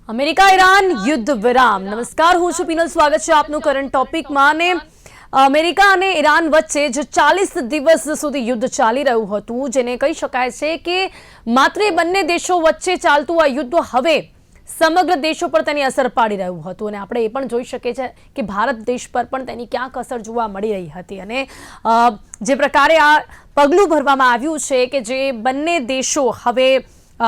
America Iran યુદ્ધ વિરામ. નમસ્કાર, હું છું પીનલ. સ્વાગત છે આપનું કરંટ ટોપિકમાં. અને અમેરિકા અને ઈરાન વચ્ચે જે 40 દિવસ સુધી યુદ્ધ ચાલી રહ્યું હતું, જેને કહી શકાય છે કે માત્ર બંને દેશો વચ્ચે ચાલતું આ યુદ્ધ હવે સમગ્ર દેશો પર તેની અસર પાડી રહ્યું હતું. અને આપણે એ પણ જોઈ શકીએ છીએ કે ભારત દેશ પર પણ તેની ક્યાંક અસર જોવા મળી રહી હતી. અને જે પ્રકારે આ પગલું ભરવામાં આવ્યું છે કે જે બંને દેશો હવે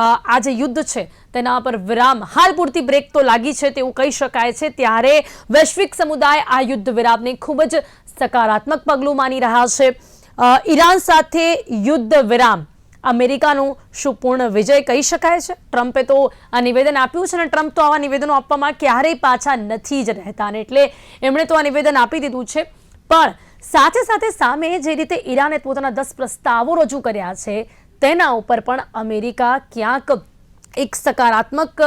આ જે યુદ્ધ છે તેના પર વિરામ, હાલ પૂરતી બ્રેક તો લાગી છે તેવું કહી શકાય છે. ત્યારે વૈશ્વિક સમુદાય આ યુદ્ધ વિરામને ખૂબ જ સકારાત્મક પગલું માની રહ્યા છે. ઈરાન સાથે યુદ્ધ વિરામ અમેરિકાનું શું પૂર્ણ વિજય કહી શકાય છે? ટ્રમ્પે તો આ નિવેદન આપ્યું છે અને ટ્રમ્પ તો આવા નિવેદનો આપવામાં ક્યારેય પાછા નથી જ રહેતા, અને એટલે એમણે તો આ નિવેદન આપી દીધું છે. પણ સાથે સાથે સામે જે રીતે ઈરાને પોતાના 10 પ્રસ્તાવો રજૂ કર્યા છે તેના ઉપર પણ અમેરિકા ક્યાંક એક સકારાત્મક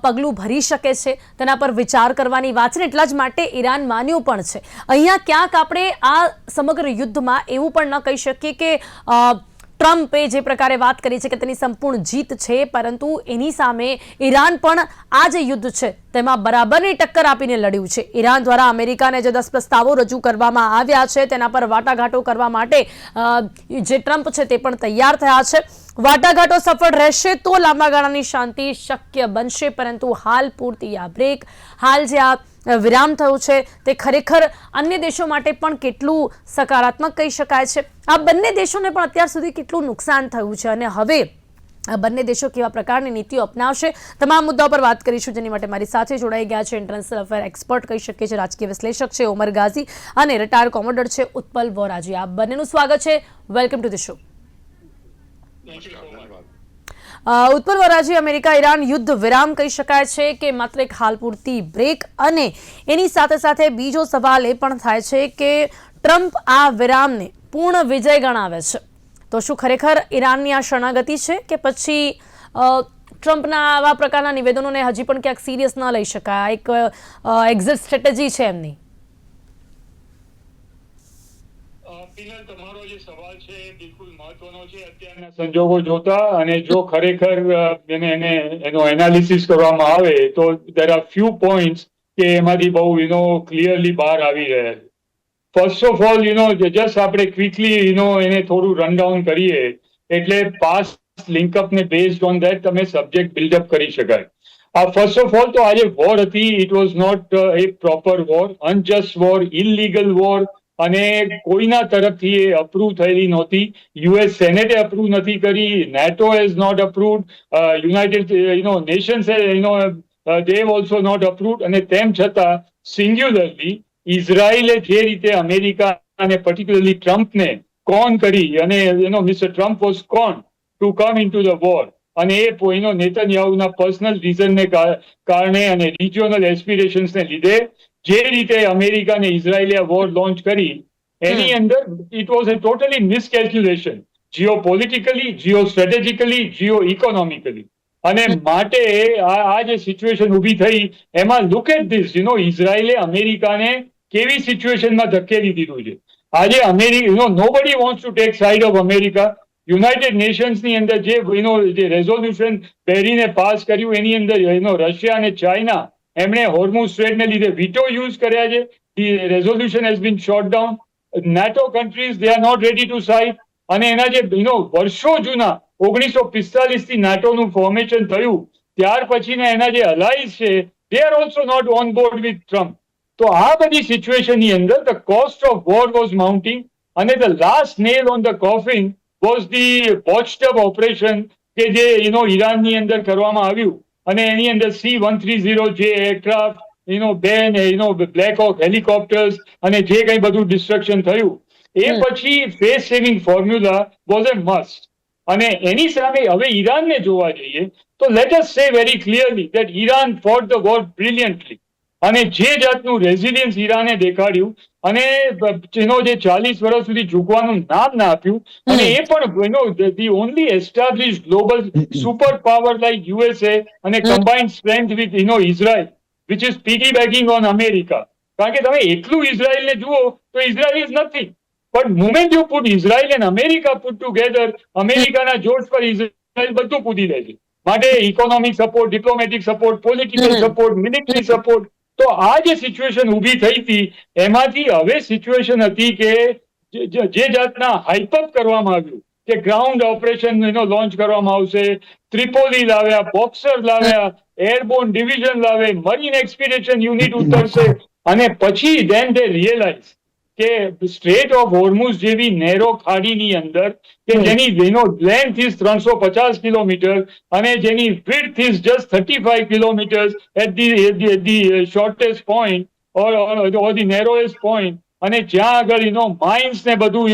પગલું ભરી શકે છે, તેના પર વિચાર કરવાની વાત છે. એટલા જ માટે ઈરાન માન્યું પણ છે. અહીંયા ક્યાંક આપણે આ સમગ્ર યુદ્ધમાં એવું પણ ન કહી શકીએ કે ટ્રમ્પે જે પ્રકારે વાત કરી છે કે તેની સંપૂર્ણ જીત છે, પરંતુ એની સામે ઈરાન પણ આ જે યુદ્ધ છે તેમાં બરાબરની ટક્કર આપીને લડ્યું છે. ઈરાન દ્વારા અમેરિકાને જે 10 પ્રસ્તાવો રજૂ કરવામાં આવ્યા છે તેના પર વાટાઘાટો કરવા માટે જે ટ્રમ્પ છે તે પણ તૈયાર થયા છે. વાટાઘાટો સફળ રહેશે તો લાંબા ગાળાની શાંતિ શક્ય બનશે, પરંતુ હાલ પૂરતી આ બ્રેક, હાલ જે આ વિરામ થયું છે તે ખરેખર અન્ય દેશો માટે પણ કેટલું સકારાત્મક કહી શકાય છે. આ બંને દેશોને પણ અત્યાર સુધી કેટલું નુકસાન થયું છે અને હવે આ બંને દેશો કેવા પ્રકારની નીતિઓ અપનાવશે, તમામ મુદ્દાઓ પર વાત કરીશું. જેની માટે મારી સાથે જોડાઈ ગયા છે ઇન્ટરનેશનલ અફેર એક્સપર્ટ કહી શકીએ છીએ, રાજકીય વિશ્લેષક છે ઉમર ગાઝી અને રિટાયર્ડ કોમોડર છે ઉત્પલ વોરાજી. આ બંનેનું સ્વાગત છે. Welcome to the show. Utpal વોરાજી, અમેરિકા ઈરાન યુદ્ધ વિરામ કહી શકાય છે કે માત્ર એક હાલ પૂરતી બ્રેક, અને એની સાથે સાથે બીજો સવાલ એ પણ થાય છે કે ટ્રમ્પ આ વિરામને પૂર્ણ વિજય ગણાવે છે, તો શું ખરેખર ઈરાનની આ શરણાગતિ છે કે પછી ટ્રમ્પના આવા પ્રકારના નિવેદનોને હજી પણ ક્યાંક સિરિયસ ન લઈ શકાય, એક એક્ઝિટ સ્ટ્રેટેજી છે એમની? તમારો જે સવાલ છે એ બિલકુલ મહત્વનો છે અત્યારના સંજોગો જોતા, અને જો ખરેખર એનો એનાલિસિસ કરવામાં આવે તો there are few points કે એમાંથી બહુ ક્લિયરલી બહાર આવી રહ્યા છે. ફર્સ્ટ ઓફ ઓલ જસ્ટ આપણે ક્વિકલી એને થોડું રન ડાઉન કરીએ એટલે પાસ્ટ લિંકઅપ ને બેઝડ ઓન ધેટ તમે સબ્જેક્ટ બિલ્ડઅપ કરી શકાય. ફર્સ્ટ ઓફ ઓલ તો આજે વોર હતી, it was not a proper war, unjust war, illegal war, અને કોઈના તરફથી એ અપ્રૂવ થયેલી નહોતી. યુએસ સેનેટે અપ્રૂવ નથી કરી, NATO has not approved, United Nations they have also not approved, અને તેમ છતાં સિંગ્યુલરલી ઇઝરાયલે જે રીતે અમેરિકા અને પર્ટિક્યુલરલી ટ્રમ્પને કોન કરી, અને Mister Trump was conned to come into the war, અને એ નેતન્યાહુના પર્સનલ રીઝનને કારણે અને રિજિયોનલ એસ્પિરેશન્સને લીધે જે રીતે અમેરિકા અને ઇઝરાયલે વોર લોન્ચ કરી એની અંદર it was a totally miscalculation, geopolitically, geostrategically, geoeconomically. અને માટે આ જે સિચ્યુએશન ઊભી થઈ એમાં લુક એટ ધીસ, ઇઝરાયલે અમેરિકાને કેવી સિચ્યુએશનમાં ધકેલી દીધું છે. આજે nobody wants to take side of America. United નેશન્સની અંદર જે રેઝોલ્યુશન પેરીને પાસ કર્યું એની અંદર રશિયા અને ચાઇના એમણે હોર્મુઝ સ્ટ્રેટને લીધે વીટો યુઝ કર્યા છે. The resolution has been shot down. NATO countries they are not ready to side, અને એના જે વર્ષો જૂના 1945 થી નેટોનું ફોર્મેશન થયું ત્યાર પછીના એના જે અલાઇઝ છે they are also not on board with Trump. તો આ બધી સિચ્યુએશનની અંદર the cost of war was mounting, અને the last nail on the coffin was the botched operation કે જે ઈરાનની અંદર કરવામાં આવ્યું, અને એની અંદર C-130 જે એરક્રાફ્ટ, બ્લેક હોક હેલિકોપ્ટર્સ, અને જે કંઈ બધું ડિસ્ટ્રક્શન થયું એ પછી face saving formula was A must. અને એની સામે હવે ઈરાનને જોવા જઈએ તો let us say very clearly that Iran fought the war brilliantly, અને જે જાતનું રેઝિલિયન્સ ઈરાને દેખાડ્યું, અને જે 40 વર્ષ સુધી ઝૂકવાનું નામ ના આપ્યું, અને એ પણ the only established global super power like USA અને combined strength with Israel which is piggybacking on America. કારણ કે તમે એકલું ઇઝરાયલને જુઓ તો ઇઝરાયલ ઇઝ નથિંગ, પણ moment you put Israel and America put together, અમેરિકાના જોશ પર ઇઝરાયલ બધું કૂદી લે છે. માટે economic support, diplomatic support, political support, military support. તો આ જે સિચ્યુએશન ઊભી થઈ હતી એમાંથી હવે સિચ્યુએશન હતી કે જે જાતના હાઇપઅપ કરવામાં આવ્યું કે ગ્રાઉન્ડ ઓપરેશન લોન્ચ કરવામાં આવશે, ત્રિપોલી લાવ્યા, બોક્સર લાવ્યા, એરબોર્ન ડિવિઝન લાવે, મરીન એક્સપિડિશન યુનિટ ઉતરશે, અને પછી ધેન દે રિયલાઇઝ કે સ્ટ્રેટ ઓફ હોર્મુઝ જેવી નેરો ખાડીની અંદર કે જેની લેન્થ ઇઝ 350 કિલોમીટર અને જેની width is just 35 kilometres at the shortest point or the narrowest point, અને જ્યાં આગળ માઇન્સ ને બધું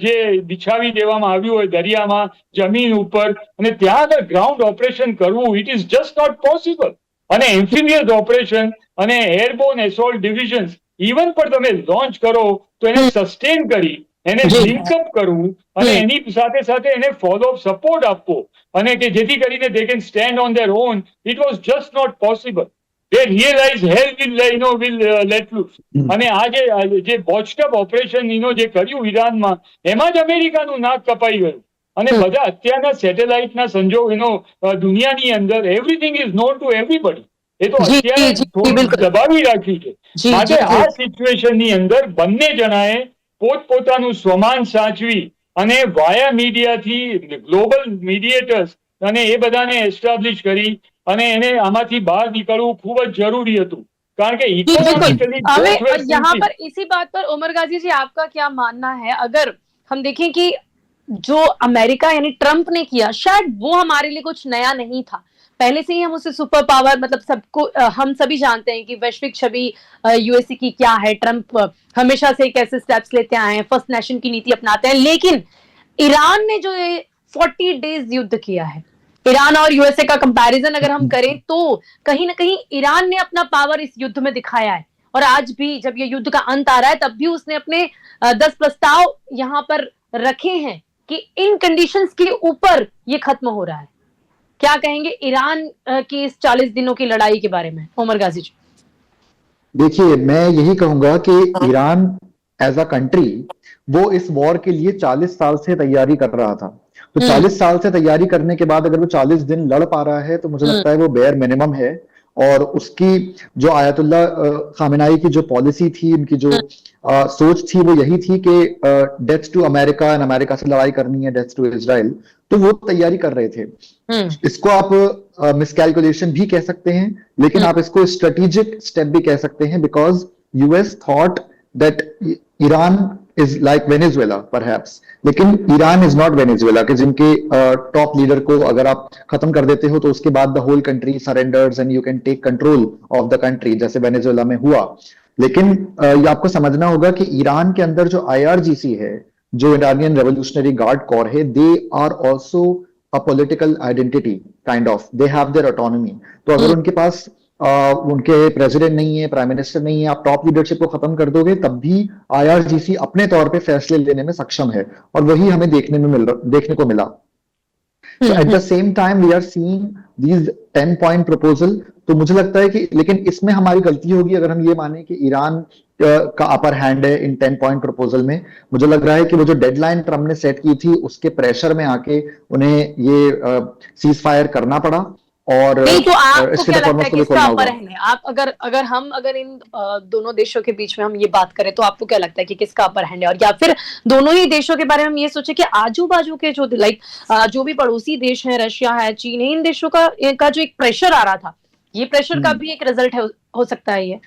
જે બિછાવી દેવામાં આવ્યું હોય દરિયામાં, જમીન ઉપર, અને ત્યાં આગળ ગ્રાઉન્ડ ઓપરેશન કરવું, it is just not possible. અને એમ્ફિબિયસ ઓપરેશન અને એરબોર્ન એસોલ્ટ ડિવિઝન્સ ઇવન પણ તમે લોન્ચ કરો તો એને સસ્ટેન કરી, એને લિંકઅપ કરવું અને એની સાથે સાથે એને ફોલો અપ સપોર્ટ આપવો, અને કે જેથી કરીને they can stand on their own, it was just not possible. They realize hell will let loose. અને આ જે બોચટઅપ ઓપરેશન જે કર્યું ઈરાનમાં, એમાં જ અમેરિકાનું નાક કપાઈ ગયું. અને બધા અત્યારના સેટેલાઇટના સંજોગ દુનિયાની અંદર everything is known to everybody. એ તો અત્યારે થોડું દબાવી રાખ્યું છે. માટે આ સિચ્યુએશનની અંદર બંને જણાએ પોતપોતાનું સ્વમાન સાચવી અને વાયા મીડિયાથી ગ્લોબલ મીડિયેટર્સ અને એ બધાને એસ્ટાબ્લિશ કરી અને એને આમાંથી બહાર નીકળવું ખૂબ જ જરૂરી હતું, કારણ કે इकोनॉमिकली यहाँ पर इसी बात पर उमर गाजी जी आपका क्या मानना है? अगर हम देखें कि जो अमेरिका यानी ट्रंप ने किया, शायद वो हमारे लिए कुछ नया नहीं था, पहले से ही हम उसे सुपर पावर मतलब सबको हम सभी जानते हैं कि वैश्विक छवि यूएसए की क्या है, ट्रंप हमेशा से कैसे स्टेप्स लेते आए हैं, फर्स्ट नेशन की नीति अपनाते हैं, लेकिन ईरान ने जो 40 डेज युद्ध किया है, ईरान और यूएसए का कंपैरिजन अगर हम करें तो कहीं ना कहीं ईरान ने अपना पावर इस युद्ध में दिखाया है, और आज भी जब ये युद्ध का अंत आ रहा है तब भी उसने अपने 10 प्रस्ताव यहाँ पर रखे हैं कि इन कंडीशंस के ऊपर ये खत्म हो रहा है. क्या कहेंगे ईरान की इस 40 दिनों की लड़ाई के बारे में, उमर गाजी जी? देखिए, मैं यही कहूंगा कि ईरान एज अ कंट्री वो इस वॉर के लिए 40 साल से तैयारी कर रहा था. तो 40 साल से तैयारी करने के बाद अगर वो 40 दिन लड़ पा रहा है तो मुझे लगता है वो बेयर मिनिमम है. और उसकी जो आयतुल्ला खामेनाई की जो पॉलिसी थी, उनकी जो सोच थी, वो यही थी कि death to America and America से लड़ाई करनी है, डेथ टू इजराइल. तो वो तैयारी कर रहे थे. इसको आप मिसकैलकुलेशन भी कह सकते हैं, लेकिन आप इसको स्ट्रेटेजिक स्टेप भी कह सकते हैं, because US thought that Iran is like Venezuela perhaps, लेकिन ईरान इज नॉट वेनेजुएला कि जिनके टॉप लीडर को अगर आप खत्म कर देते हो तो उसके बाद the whole country surrenders and you can take control of the country, जैसे वेनेजुएला में हुआ. लेकिन ये आपको समझना होगा कि ईरान के अंदर जो IRGC है, जो इरानियन रेवोल्यूशनरी गार्ड कोर है, they are also a political identity kind of, they have their autonomy. तो अगर उनके पास उनके प्रेसिडेंट नहीं है, प्राइम मिनिस्टर नहीं है, आप टॉप लीडरशिप को खत्म कर दोगे तब भी IRGC अपने तौर पे फैसले लेने में सक्षम है, और वही हमें देखने को मिला. So at the same time we are seeing these 10-point proposal. तो मुझे लगता है कि लेकिन इसमें हमारी गलती होगी अगर हम ये माने कि ईरान का अपर हैंड है इन 10-point प्रपोजल में. मुझे लग रहा है कि वो जो डेडलाइन ट्रम्प ने सेट की थी उसके प्रेशर में आके उन्हें ये सीज फायर करना पड़ा. और नहीं, तो आपको क्या लगता है किसका अपर हैंड है? आप अगर इन दोनों देशों के बीच में हम ये बात करें तो आपको क्या लगता है कि किसका अपर हैंड है? और या फिर दोनों ही देशों के बारे में हम ये सोचे कि आजू बाजू के जो जो भी पड़ोसी देश हैं, रशिया है, चीन है, इन देशों का जो एक प्रेशर आ रहा था, ये प्रेशर का भी एक रिजल्ट हो सकता है ये?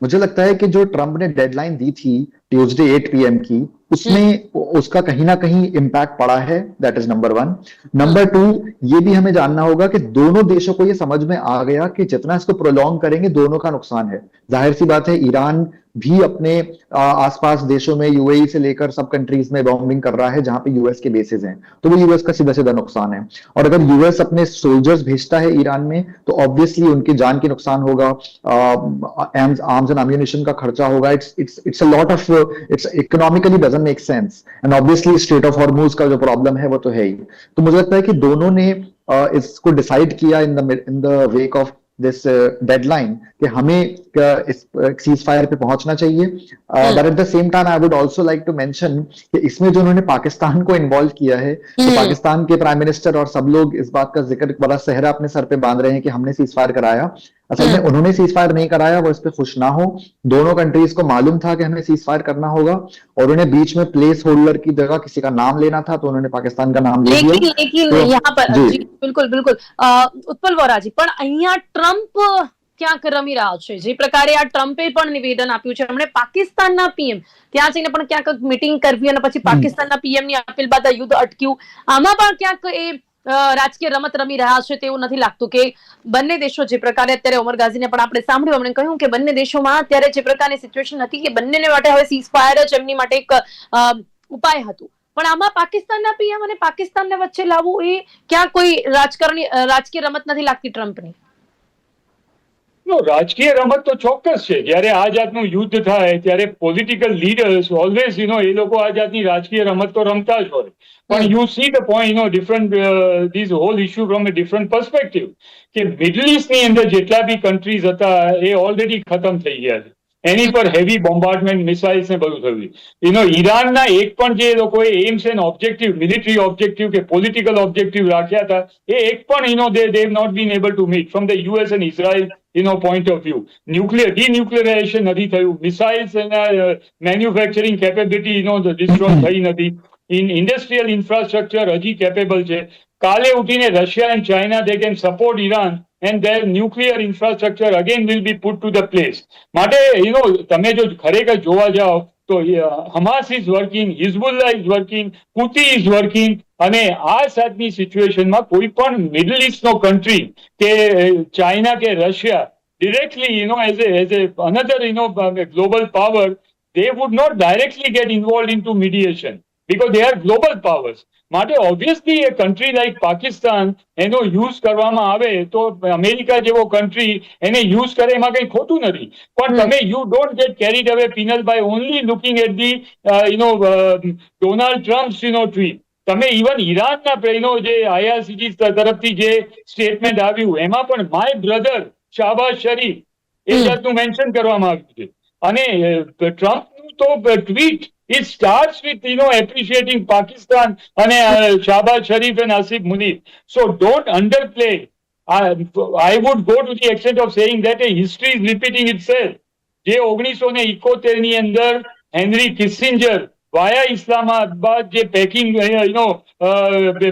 मुझे लगता है कि जो ट्रम्प ने डेडलाइन दी थी ट्यूसडे 8 PM की, उसमें उसका कहीं ना कहीं इम्पैक्ट पड़ा है. That is number 1. नंबर 2, ये भी हमें जानना होगा कि दोनों देशों को ये समझ में आ गया कि जितना इसको प्रोलॉन्ग करेंगे दोनों का नुकसान है. जाहिर सी बात है, ईरान भी अपने आसपास देशों में UAE से लेकर सब कंट्रीज में बॉम्बिंग कर रहा है जहां पे यूएस के बेसिस हैं, तो वो यूएस का सीधा सीधा नुकसान है. और अगर यूएस अपने सोल्जर्स भेजता है ईरान में तो ऑब्वियसली उनकी जान की नुकसान होगा, आर्म्स एंड एम्यूनिशन का खर्चा होगा. It's a lot of, it's economically doesn't make sense. And obviously straight of Hormuz का जो प्रॉब्लम है वो तो है ही. तो मुझे लगता है कि दोनों ने इसको डिसाइड किया in the wake of this deadline कि हमें इस सीज फायर पे पहुंचना चाहिए, but at the same time I would also like to mention कि इसमें जो उन्होंने पाकिस्तान को इन्वॉल्व किया है, तो पाकिस्तान के प्राइम मिनिस्टर और सब लोग इस बात का जिक्र बड़ा सेहरा अपने सर पे बांध रहे हैं कि हमने सीज फायर कराया। असल में उन्होंने सीज फायर नहीं कराया, वो इस पे खुश ना हो। दोनों कंट्रीज को मालूम था कि हमें सीज फायर करना होगा और उन्हें बीच में प्लेस होल्डर की जगह किसी का नाम लेना था, तो उन्होंने पाकिस्तान का नाम ले लेकिन दिया। लेकिन तो- यहाँ पर जी। जी बिल्कुल बिल्कुल उत्पल વોરાજી પણ અહીંયા ટ્રમ્પ ક્યાંક રમી રહ્યા છે, જે પ્રકારે આ ટ્રમ્પે પણ નિવેદન આપ્યું છે, એમણે પાકિસ્તાનના પીએમ ત્યાં જઈને પણ ક્યાંક મીટિંગ કરવી અને પછી પાકિસ્તાનના પીએમની અપીલ બાદ આ યુદ્ધ અટક્યું, આમાં પણ ક્યાંક એ રાજકીય રમત રમી રહ્યા છે તેવું નથી લાગતું કે બંને દેશો જે પ્રકારે અત્યારે ઉમર ગાઝીને પણ આપણે સાંભળ્યું, એમણે કહ્યું કે બંને દેશોમાં અત્યારે જે પ્રકારની સિચ્યુએશન હતી કે બંનેને માટે હવે સીઝ ફાયર જ એમની માટે એક ઉપાય હતું, પણ આમાં પાકિસ્તાનના પીએમ અને પાકિસ્તાનને વચ્ચે લાવવું એ ક્યાં કોઈ રાજકીય રમત નથી લાગતી ટ્રમ્પની? રાજકીય રમત તો ચોક્કસ છે. જ્યારે આ જાતનું યુદ્ધ થાય ત્યારે પોલિટિકલ લીડર્સ ઓલવેઝ એ લોકો આ જાતની રાજકીય રમત તો રમતા જ હોય, પણ you see the point different this hall issue from A different perspective કે મિડલ ઇસ્ટની અંદર જેટલા બી કન્ટ્રીઝ હતા એ ઓલરેડી ખતમ થઈ ગયા છે, એની પર હેવી બોમ્બાર્ડમેન્ટ મિસાઇલ્સ ને બધું થયું. ઈરાનના એક પણ જે લોકોએ aims and objective, military objective કે પોલિટિકલ ઓબ્જેક્ટિવ રાખ્યા હતા એ એક પણ they have not been able to meet from the US and Israel point of view. Denuclearization નથી થયું, મિસાઇલ્સ એના મેન્યુફેક્ચરિંગ કેપેબિલિટી ડિસ્ટ્રોય થઈ નથી, ઇન્ડસ્ટ્રીયલ ઇન્ફ્રાસ્ટ્રક્ચર હજી કેપેબલ છે. કાલે ઉઠીને Russia and China they can support Iran and their nuclear infrastructure again will be put to the place. માટે તમે જો ખરેખર જોવા જાઓ તો Hamas is working, Hezbollah is working, Houthi is working, અને આ સાથની સિચ્યુએશનમાં કોઈ પણ મિડલ ઇસ્ટનો કન્ટ્રી કે ચાઇના કે Russia directly as a another global power, they would not directly get involved into mediation because they are global powers. માટે ઓબ્વિયસલી એ કન્ટ્રી લાઈક પાકિસ્તાન એનો યુઝ કરવામાં આવે તો અમેરિકા જેવો કન્ટ્રી એને યુઝ કરે એમાં કંઈ ખોટું નથી, પણ તમે you don't get carried away penal by only looking at the Donald Trump's tweet. તમે ઇવન ઈરાનના જે IRCG તરફથી જે સ્ટેટમેન્ટ આવ્યું એમાં પણ માય બ્રધર શાહબાઝ શરીફ એ જાતનું મેન્શન કરવામાં આવ્યું છે, અને ટ્રમ્પનું તો tweet it starts with appreciating Pakistan and Shahbaz Sharif and Asif Munir. So don't underplay. I would go to the extent of saying that a history is repeating itself. જે 1971 ની અંદર હેનરી કિસિંજર વાયા ઇસ્લામાબાદ જે પેકિંગ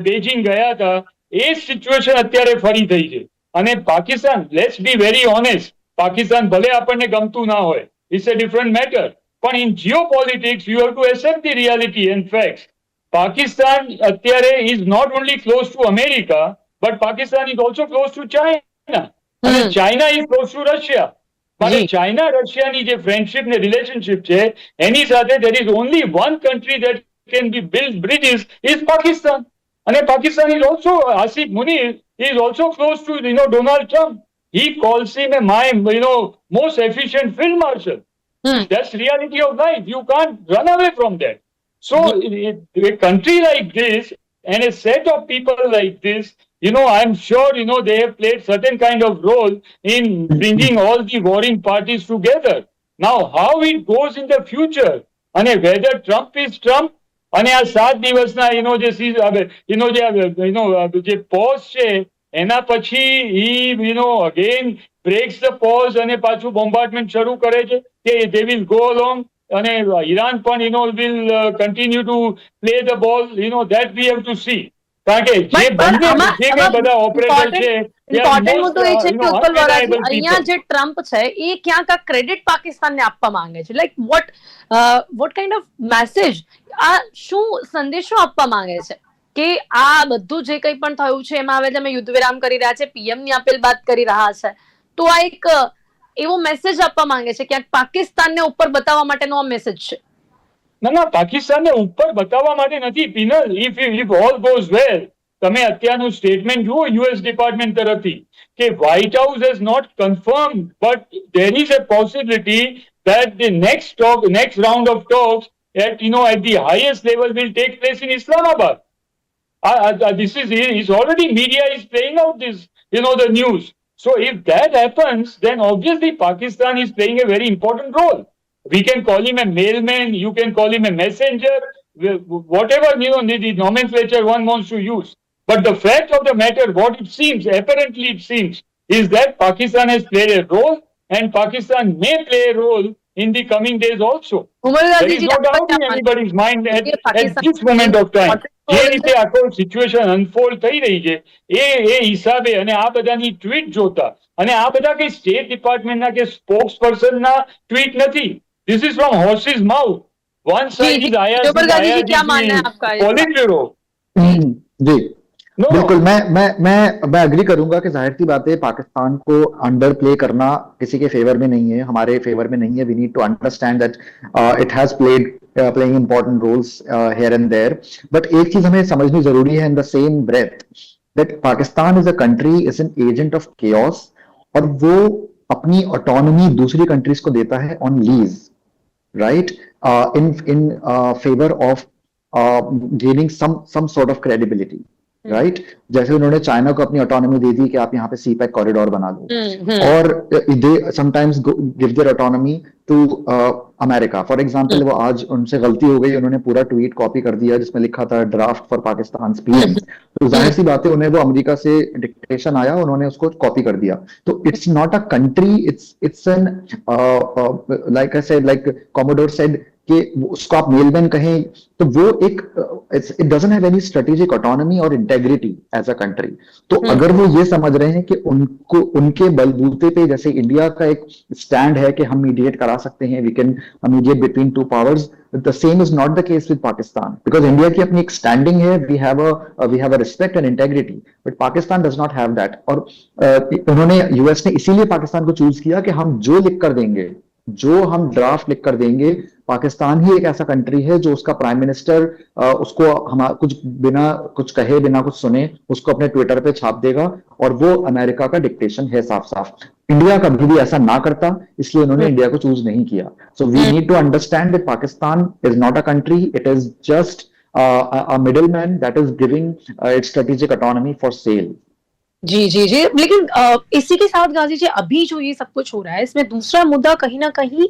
બેઇજિંગ ગયા હતા એ situation અત્યારે ફરી થઈ છે. અને Pakistan, let's be very honest, Pakistan ભલે આપણને ગમતું ના હોય, it's a different matter, but in geopolitics you have to accept the reality and facts. Pakistan અત્યારે is not only close to America but Pakistan is also close to China, and China is close to Russia. But China Russia ની જે friendship ને relationship છે એની સાથે there is only one country that can be build bridges is Pakistan, and Pakistan is also, Asif Munir is also close to Donald Trump. He calls him my most efficient field marshal. That's reality of life. You can't run away from that. So a country like this and a set of people like this, I'm sure, they have played certain kind of role in bringing all the warring parties together. Now, how it goes in the future, and whether Trump is Trump, અને આ 7 દિવસના જે pose છે એના પછી he again breaks the pause અને પાછું bombardment શરૂ કરે છે કે they will go along, અને ઈરાન પણ will continue to play the ball, that we have to see. કારણ કે જે બંને જે કંઈ બધા ઓપરેટર છે ઇમ્પોર્ટન્ટ મુદ્દો એ છે કે ઉત્પલ વોરાજી અહીંયા જે ટ્રમ્પ છે એ ક્યાંક આ ક્રેડિટ પાકિસ્તાનને આપવા માંગે છે, like what kind of message, આ શું સંદેશો આપવા માંગે છે કે આ બધું જે કંઈ પણ થયું છે એમાં હવે તમે યુદ્ધ વિરામ કરી રહ્યા છે, પીએમ ની અપીલ બાદ કરી રહ્યા છે, તો આ એક એવો મેસેજ આપવા માંગે છે ક્યાંક પાકિસ્તાનને ઉપર બતાવવા માટેનો આ મેસેજ છે? ના, પાકિસ્તાનને ઉપર બતાવવા માટે નથી પીનલ. ઇફ ઓલ ગોઝ વેલ, તમે અત્યારનું સ્ટેટમેન્ટ જુઓ યુએસ ડિપાર્ટમેન્ટ તરફથી કે White House has not confirm but there is a possibility that the next round of talks at the highest level will take place in Islamabad. This is already, media is playing out this, the news. So if that happens, then obviously Pakistan is playing a very important role. We can call him a mailman, you can call him a messenger, whatever the nomenclature one wants to use. But the fact of the matter, what it seems, apparently it seems, is that Pakistan has played a role, and Pakistan may play a role in the coming days also. Umar There Gandhi is ji no आपका doubt क्या in मानना anybody's mind है? ये at Pakistan this moment of time. तो જે રીતે આખો situation unfold થઈ રહી છે એ હિસાબે અને આ બધાની ટ્વીટ જોતા અને આ બધા કઈ સ્ટેટ ડિપાર્ટમેન્ટના કે સ્પોક્સ પર્સનના ટ્વીટ નથી. This is from horse's mouth. One जी side जी is IRC, उमर गांधी जी क्या मानना है IRGC, आपका इस बारे Politburo ब्यूरो. जी No, बिल्कुल मैं अग्री करूंगा कि जाहिर सी बात है पाकिस्तान को अंडर प्ले करना किसी के फेवर में नहीं है, हमारे फेवर में नहीं है. We need to understand that it has playing important roles here and there. But एक चीज हमें समझनी जरूरी है in the same breath that Pakistan is a country, is an agent of chaos, और वो अपनी ऑटोनॉमी दूसरी कंट्रीज को देता है on lease, right? In favor of gaining some sort of credibility, right? जैसे उन्होंने चाइना को अपनी ऑटोनॉमी दे दी कि आप यहाँ पे सी पैक कॉरिडोर बना दो, और they sometimes give their autonomy to America. For example वो आज उनसे गलती हो गई, उन्होंने पूरा ट्वीट कॉपी कर दिया जिसमें लिखा था ड्राफ्ट फॉर पाकिस्तान पीएम. तो जाहिर सी बात है उन्हें वो अमेरिका से डिक्टेशन आया, उन्होंने उसको कॉपी कर दिया. तो it's not a country, it's an like I said, like commodore said कि उसको आप मेलमैन कहें, तो वो एक it doesn't have any strategic autonomy और इंटेग्रिटी एज अ कंट्री. तो अगर वो ये समझ रहे हैं कि उनको उनके बलबूते पे, जैसे इंडिया का एक स्टैंड है कि हम मीडिएट करा सकते हैं, we can mediate between two powers, the same is not the case with Pakistan, because India की अपनी एक स्टैंडिंग है, we have a respect and integrity, but Pakistan does not have that. और उन्होंने, यूएस ने इसीलिए पाकिस्तान को चूज किया कि हम जो लिख कर देंगे, जो हम ड्राफ्ट लिख कर देंगे, पाकिस्तान ही एक ऐसा कंट्री है जो उसका प्राइम मिनिस्टर उसको हम कुछ बिना कुछ कहे, बिना कुछ सुने, उसको अपने ट्विटर पे छाप देगा, और वो अमेरिका का डिक्टेशन है साफ साफ. इंडिया कभी भी ऐसा ना करता, इसलिए उन्होंने इंडिया को चूज नहीं किया. So we need to understand that Pakistan is not a country, it is just a middleman that is giving its strategic autonomy for sale. जी जी जी. लेकिन इसी के साथ गाजी जी, अभी जो ये सब कुछ हो रहा है, इसमें दूसरा मुद्दा कहीं ना कहीं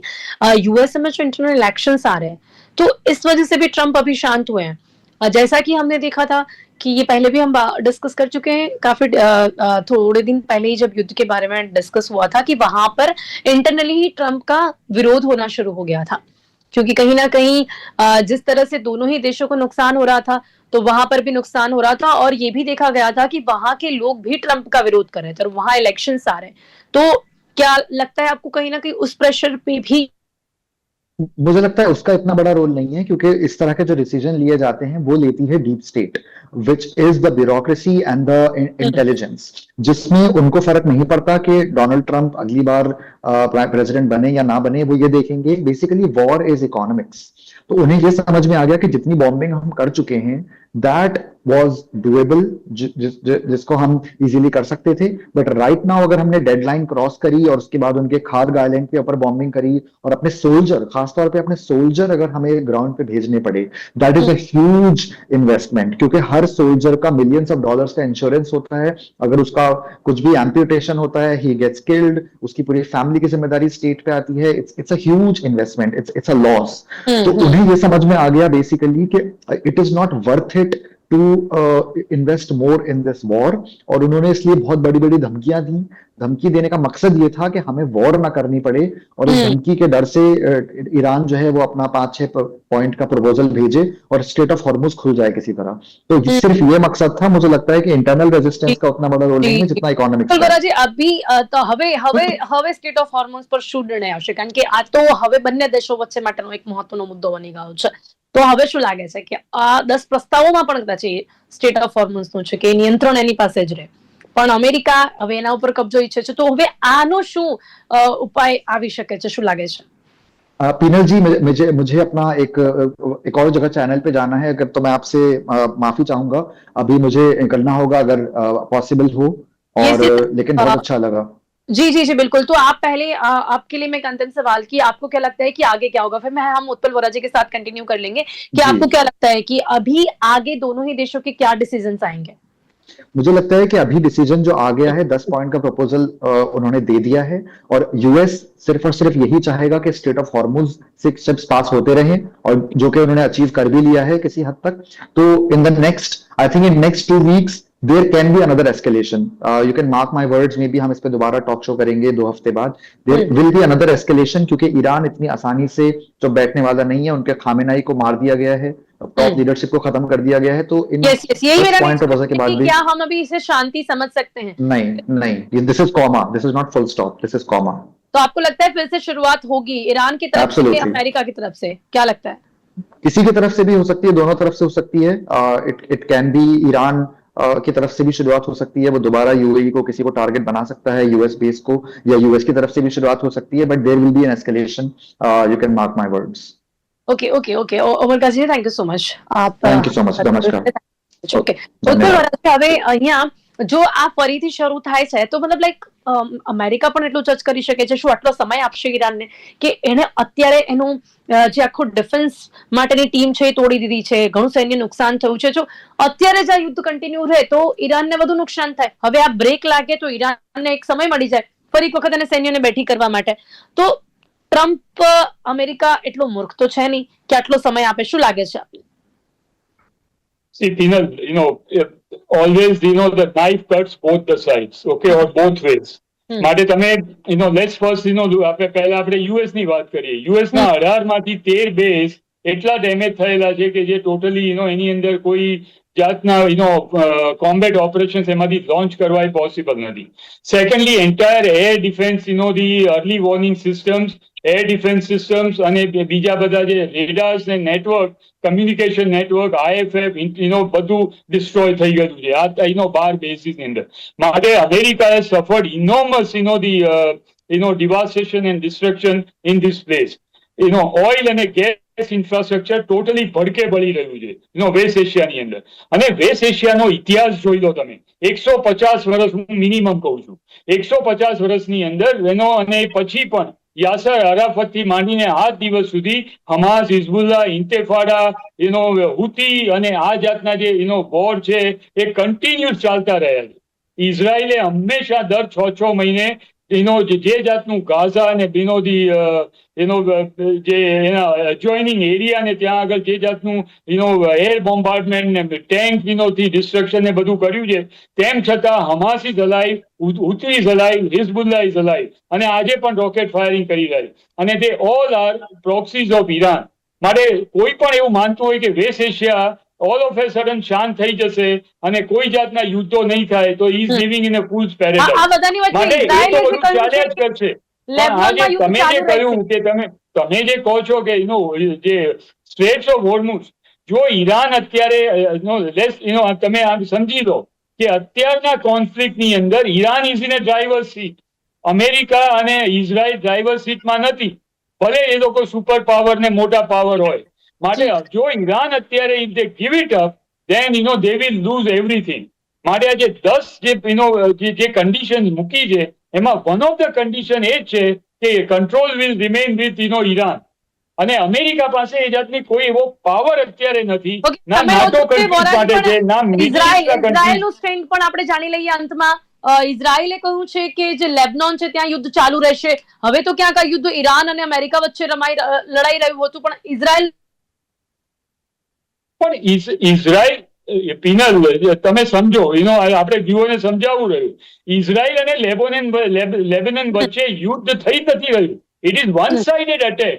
यूएस में जो इंटरनल इलेक्शंस आ रहे हैं, तो इस वजह से भी ट्रंप अभी शांत हुए हैं. जैसा कि हमने देखा था कि ये पहले भी हम डिस्कस कर चुके हैं, काफी थोड़े दिन पहले ही जब युद्ध के बारे में डिस्कस हुआ था कि वहां पर इंटरनली ही ट्रंप का विरोध होना शुरू हो गया था, क्योंकि कहीं ना कहीं जिस तरह से दोनों ही देशों को नुकसान हो रहा था, तो वहां पर भी नुकसान हो रहा था, और ये भी देखा गया था कि वहां के लोग भी ट्रंप का विरोध कर रहे थे, और वहां इलेक्शंस आ रहे हैं. तो क्या लगता है आपको कहीं ना कहीं उस प्रेशर पे भी? मुझे लगता है उसका इतना बड़ा रोल नहीं है, क्योंकि इस तरह के जो डिसीजन लिए जाते हैं वो लेती है deep state, which is the bureaucracy and the intelligence, जिसमें उनको फर्क नहीं पड़ता कि डोनाल्ड ट्रंप अगली बार प्रेसिडेंट बने या ना बने. वो ये देखेंगे, बेसिकली वॉर इज इकोनॉमिक्स. तो उन्हें ये समझ में आ गया कि जितनी बॉम्बिंग हम कर चुके हैं, दैट वॉज डुएबल, जिसको हम इजीली कर सकते थे. बट राइट नाउ अगर हमने डेडलाइन क्रॉस करी और उसके बाद उनके खार्ग आइलैंड के ऊपर बॉम्बिंग करी, और अपने सोल्जर, खासतौर पे अपने सोल्जर अगर हमें ग्राउंड पे भेजने पड़े, that is a huge investment, क्योंकि हर सोल्जर का मिलियंस ऑफ डॉलर्स का इंश्योरेंस होता है. अगर उसका कुछ भी एम्प्यूटेशन होता है, ही गेट्स किल्ड, उसकी पूरी फैमिली की जिम्मेदारी स्टेट पे आती है. It's a huge investment, it's a loss. तो उन्हें ये समझ में आ गया बेसिकली कि it is not worth it to invest more in this war, और उन्होंने इसलिए बहुत बड़ी बड़ी धमकियां दी. धमकी देने का मकसद ये था कि हमें वॉर ना करनी पड़े, और इस धमकी के डर से ईरान जो है वो अपना 5-6 पॉइंट का प्रपोजल भेजे और स्ट्रेट ऑफ हॉर्मुज खुल जाए किसी तरह. तो सिर्फ ये मकसद था. मुझे लगता है कि इंटरनल रेजिस्टेंस का उतना बड़ा रोल नहीं है जितना इकोनॉमिक्स का. जी अभी तो હવે સ્ટેટ ઓફ હોર્મોન્સ પર શું નિર્ણય આવશે? કારણ કે આ તો હવે બંને દેશો વચ્ચે માટેનો એક મહત્વનો મુદ્દો બની ગયો છે. તો હવે શું લાગે છે કે આ 10 પ્રસ્તાવોમાં પણ કદાચ સ્ટેટ ઓફ હોર્મોન્સ નું છે કે નિયંત્રણ એની પાસે જ રહે, પણ અમેરિકા હવે એના ઉપર કબજો ઈચ્છે છે. તો હવે આનો શું ઉપાય આવી શકે છે, શું લાગે છે? पीनल जी, मुझे अपना एक और जगह चैनल पे जाना है, अगर तो मैं आपसे माफी चाहूंगा, अभी मुझे निकलना होगा अगर पॉसिबल हो. और लेकिन बहुत अच्छा लगा. जी जी जी बिल्कुल. तो आप पहले आपके लिए मैं एक अंतिम सवाल की, आपको क्या लगता है कि आगे क्या होगा? फिर हम उत्पल वोरा जी के साथ कंटिन्यू कर लेंगे कि आपको क्या लगता है कि अभी आगे दोनों ही देशों के क्या डिसीजंस आएंगे? मुझे लगता है कि अभी डिसीजन जो आ गया है 10 पॉइंट का प्रपोजल उन्होंने दे दिया है, और यूएस सिर्फ और सिर्फ यही चाहेगा कि स्ट्रेट ऑफ हॉर्मुज से शिप्स पास होते रहें, और जो कि उन्होंने अचीव कर भी लिया है किसी हद तक। तो in the next, I think in next 2 weeks there can be another escalation. You can mark my words, maybe हम इस पे दोबारा टॉक शो करेंगे 2 हफ्ते बाद। There will be another escalation, क्योंकि ईरान इतनी आसानी से जो बैठने वाला नहीं है। उनके खामेनाई को मार दिया गया है, टॉप लीडरशिप को खत्म कर दिया गया है। तो इन यस यस, यही मेरा पॉइंट के बाद भी क्या हम अभी इसे शांति समझ सकते हैं? नहीं, this is comma, this is not full stop, this is comma. तो आपको लगता है फिर से शुरुआत होगी ईरान की तरफ से, Absolutely. अमेरिका की तरफ से? क्या लगता है? किसी की तरफ से भी हो सकती है, दोनों तरफ से हो सकती है। इट कैन बी ईरान की तरफ से भी शुरुआत हो सकती है, वो दोबारा यूएई को किसी को टारगेट बना सकता है, यूएस बेस को, या यूएस की तरफ से भी शुरुआत हो सकती है। But there will be an escalation, you can mark my words. Okay okay okay, Omar Ghazi, thank you so much. आप થેન્ક યુ સો મચ, નમસ્કાર। ઓકે, તો હવે અહીંયા જો આ ફરીથી શરૂ થાય છે તો મતલબ લાઈક અમેરિકા પણ એટલું જજ કરી શકે છે, શું આટલો સમય આપશે ઈરાનને કે એને અત્યારે એનું જે આખું ડિફેન્સ માટેની ટીમ છે એ તોડી દીધી છે, ઘણું સૈન્ય નુકસાન થયું છે, જો અત્યારે જ આ યુદ્ધ કન્ટિન્યુ રહે તો ઈરાનને વધુ નુકસાન થાય। હવે આ બ્રેક લાગે તો ઈરાનને એક સમય મળી જાય ફરી એક વખત એને સૈન્યને બેઠી કરવા માટે। તો ટ્રમ્પ અમેરિકા એટલો મૂર્ખ તો છે નહીં કે આટલો સમય આપે, શું લાગે છે આપને? See, Pinal, always, the knife cuts both the sides, okay, or both ways. માટે તમે, let's first, આપણે યુએસ ની વાત કરીએ. યુએસ ના 18 માંથી 13 બેઝ એટલા ડેમેજ થયેલા છે કે જે ટોટલી, એની અંદર કોઈ જાતના, કોમ્બેટ ઓપરેશન્સ એમાંથી લોન્ચ કરવા એ પોસિબલ નથી. Secondly, entire air defence, the early warning systems, air defence systems અને બીજા બધા જે રેડાર્સ ને નેટવર્ક, કમ્યુનિકેશન નેટવર્ક, આઈએફએફ, બધું ડિસ્ટ્રોય થઈ ગયું છે આ 12 બેઝિસ ની અંદર. માટે અમેરિકાએ suffered enormous, devastation and destruction in this place. Oil અને ગેસ ઇન્ફ્રાસ્ટ્રક્ચર ટોટલી ભડકે બળી રહ્યું છે, વેસ્ટ એશિયાની અંદર. અને વેસ્ટ એશિયાનો ઇતિહાસ જોઈ લો તમે, 150 વર્ષ હું મિનિમમ કહું છું, 150 વર્ષની અંદર અને પછી પણ યાસર અરાફત થી માંડીને આ દિવસ સુધી હમાસ, હિઝબુલ્લા, ઇન્તેફાડા, હુતી અને આ જાતના જે વોર છે એ કન્ટિન્યુઅસ ચાલતા રહ્યા છે. ઇઝરાયલે હંમેશા દર 6 મહિને જે જાતનું ગાઝા અને જે એના એડજોઇનિંગ એરિયા ને ત્યાં આગળ જે જાતનું એર બોમ્બાર્ડમેન્ટ ને ટેન્ક થી ડિસ્ટ્રક્શન ને બધું કર્યું છે, તેમ છતાં Hamas is alive, હુતી is alive, હિઝબુલ્લા is alive, અને આજે પણ રોકેટ ફાયરિંગ કરી રહ્યા છે. અને તે all are proxies of Iran. માટે કોઈ પણ એવું માનતું હોય કે West Asia all of a sudden શાંત થઈ જશે અને કોઈ જાતના યુદ્ધો નહીં થાય તો is living in a fools paradise. આ બધાની વચ્ચે માટે એ તો ઇઝરાયલે બધું ચાલ્યા જ કરશે. પણ આજે તમે જે કહ્યું કે તમે જે કહો છો કે જે સ્ટ્રેટ્સ ઓફ હોર્મુઝ, જો ઈરાન અત્યારે તમે આમ સમજી લો કે અત્યારના કોન્ફ્લિક્ટની અંદર Iran is in A driver seat, America અને ઇઝરાયલ ડ્રાઈવર સીટમાં નથી, ભલે એ લોકો સુપર પાવર ને મોટા પાવર હોય. માટે જો ઈરાન અત્યારે if they give it up then they will lose everything. માટે આજે 10 જે કન્ડિશન મૂકી છે એમાં વન ઓફ ધ કન્ડિશન એ છે કે control will remain with Iran. અને અમેરિકા પાસે એ જાતની કોઈ એવો પાવર અત્યારે નથી, ના નાટો કન્ટ્રીઝ માટે છે, ના ઇઝરાયલનું સ્ટેન્ડ પણ આપણે જાણી લઈએ અંતમાં. ઇઝરાયલે કહ્યું છે કે જે લેબનોન છે ત્યાં યુદ્ધ ચાલુ રહેશે. હવે તો ક્યાંક આ યુદ્ધ ઈરાન અને અમેરિકા વચ્ચે લડાઈ રહ્યું હતું, પણ ઇઝરાયલ પિનલ, તમે સમજો, આપણે જીવોને સમજાવવું રહ્યું, ઇઝરાયલ અને લેબનન વચ્ચે યુદ્ધ થઈ નથી રહ્યું. It is one sided attack.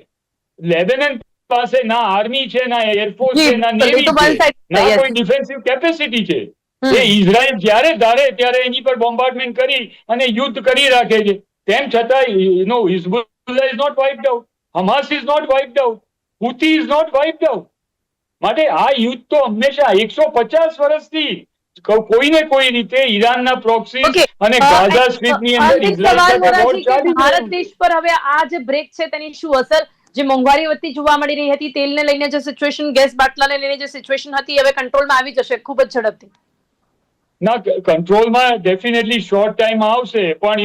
Lebanon પાસે ના આર્મી છે, ના એરફોર્સ છે, ના નેવી છે, ના કોઈ ડિફેન્સિવ કેપેસિટી છે. એ ઇઝરાયલ જ્યારે ધારે ત્યારે એની પર બોમ્બાર્ડમેન્ટ કરી અને યુદ્ધ કરી રાખે છે. તેમ છતાં Hezbollah is not wiped out, Hamas is not wiped out, Houthi is not wiped out. માટે આ યુદ્ધ તો હંમેશા 150 વર્ષથી કોઈને કોઈ રીતે ઈરાનના પ્રોક્સી અને ગાઝા સ્ટ્રીપની અંદર ઇઝરાયલ સાથે વોર ચાલી ભારત દેશ પર હવે આ જે બ્રેક છે તેની શું અસર? જે મોંઘવારી વધતી જોવા મળી રહી હતી, તેલને લઈને જે સિચ્યુએશન, ગેસ બાટલાને લઈને જે સિચ્યુએશન હતી, હવે કંટ્રોલમાં આવી જશે ખૂબ જ ઝડપથી? ના, કંટ્રોલમાં ડેફિનેટલી શોર્ટ ટાઈમ આવશે, પણ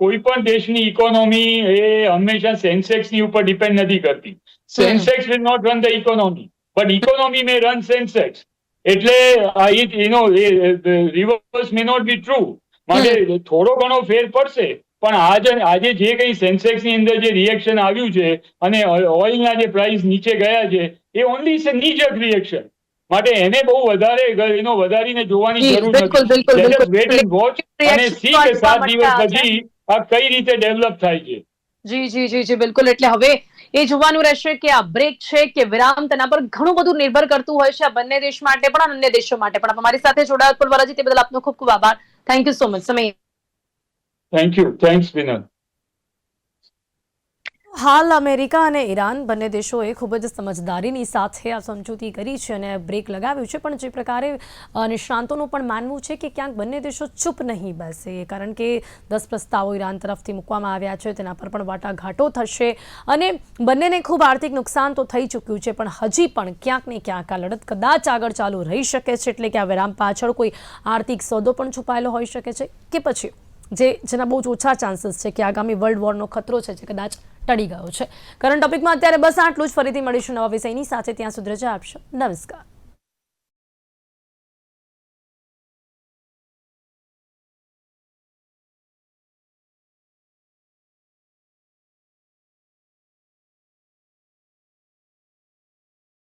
કોઈ પણ દેશની ઇકોનોમી એ હંમેશા સેન્સેક્સની ઉપર ડિપેન્ડ નથી કરતી. Sensex will not run the economy, but economy may run Sensex. એટલે it reverse may not be true, માટે થોડો ઘણો ફેર પડશે. પણ આજે જે કંઈ સેન્સેક્સની અંદર જે રિએક્શન આવ્યું છે અને ઓઇલના જે પ્રાઇસ નીચે ગયા છે, એ ઓનલી છે નીચક રિએક્શન. માટે એને બહુ વધારીને જોવાની જી, જરૂર બિલકુલ, નથી. બિલકુલ, Let us બિલકુલ. wait and watch અને સી કે 7 દિવસ પછી આ કઈ રીતે ડેવલપ થાય છે. જી જી જી જી બિલકુલ. એટલે હવે એ જોવાનું રહેશે કે આ બ્રેક છે કે વિરામ, તેના પર ઘણું બધું નિર્ભર કરતું હોય છે આ બંને દેશ માટે પણ અને અન્ય દેશો માટે પણ. અમારી સાથે જોડાયા પુલવારાજી, તે બદલ આપનો ખૂબ ખૂબ આભાર. Thank you so much. સમય થેન્ક યુ. Thanks winner. હાલ અમેરિકા અને ઈરાન બંને દેશોએ ખૂબ જ સમજદારીની સાથે આ સમજૂતી કરી છે અને બ્રેક લગાવ્યું છે. પણ જે પ્રકારે નિષ્ણાંતોનું પણ માનવું છે કે ક્યાંક બંને દેશો ચૂપ નહીં બેસે, કારણ કે 10 પ્રસ્તાવો ઈરાન તરફથી મૂકવામાં આવ્યા છે, તેના પર પણ વાટાઘાટો થશે અને બંનેને ખૂબ આર્થિક નુકસાન તો થઈ ચૂક્યું છે. પણ હજી પણ ક્યાંક ને ક્યાંક આ લડત કદાચ આગળ ચાલુ રહી શકે છે. એટલે કે આ વિરામ પાછળ કોઈ આર્થિક સોદો પણ છુપાયેલો હોઈ શકે છે કે પછી જેના બહુ જ ઓછા ચાન્સીસ છે કે આગામી વર્લ્ડ વોરનો ખતરો છે જે કદાચ ટળી ગયો છે. કરંટ ટોપિકમાં અત્યારે બસ આટલું જ. ફરીથી મળીશું નવા વિષયની સાથે. ત્યાં સુધી રજા આપશો. નમસ્કાર.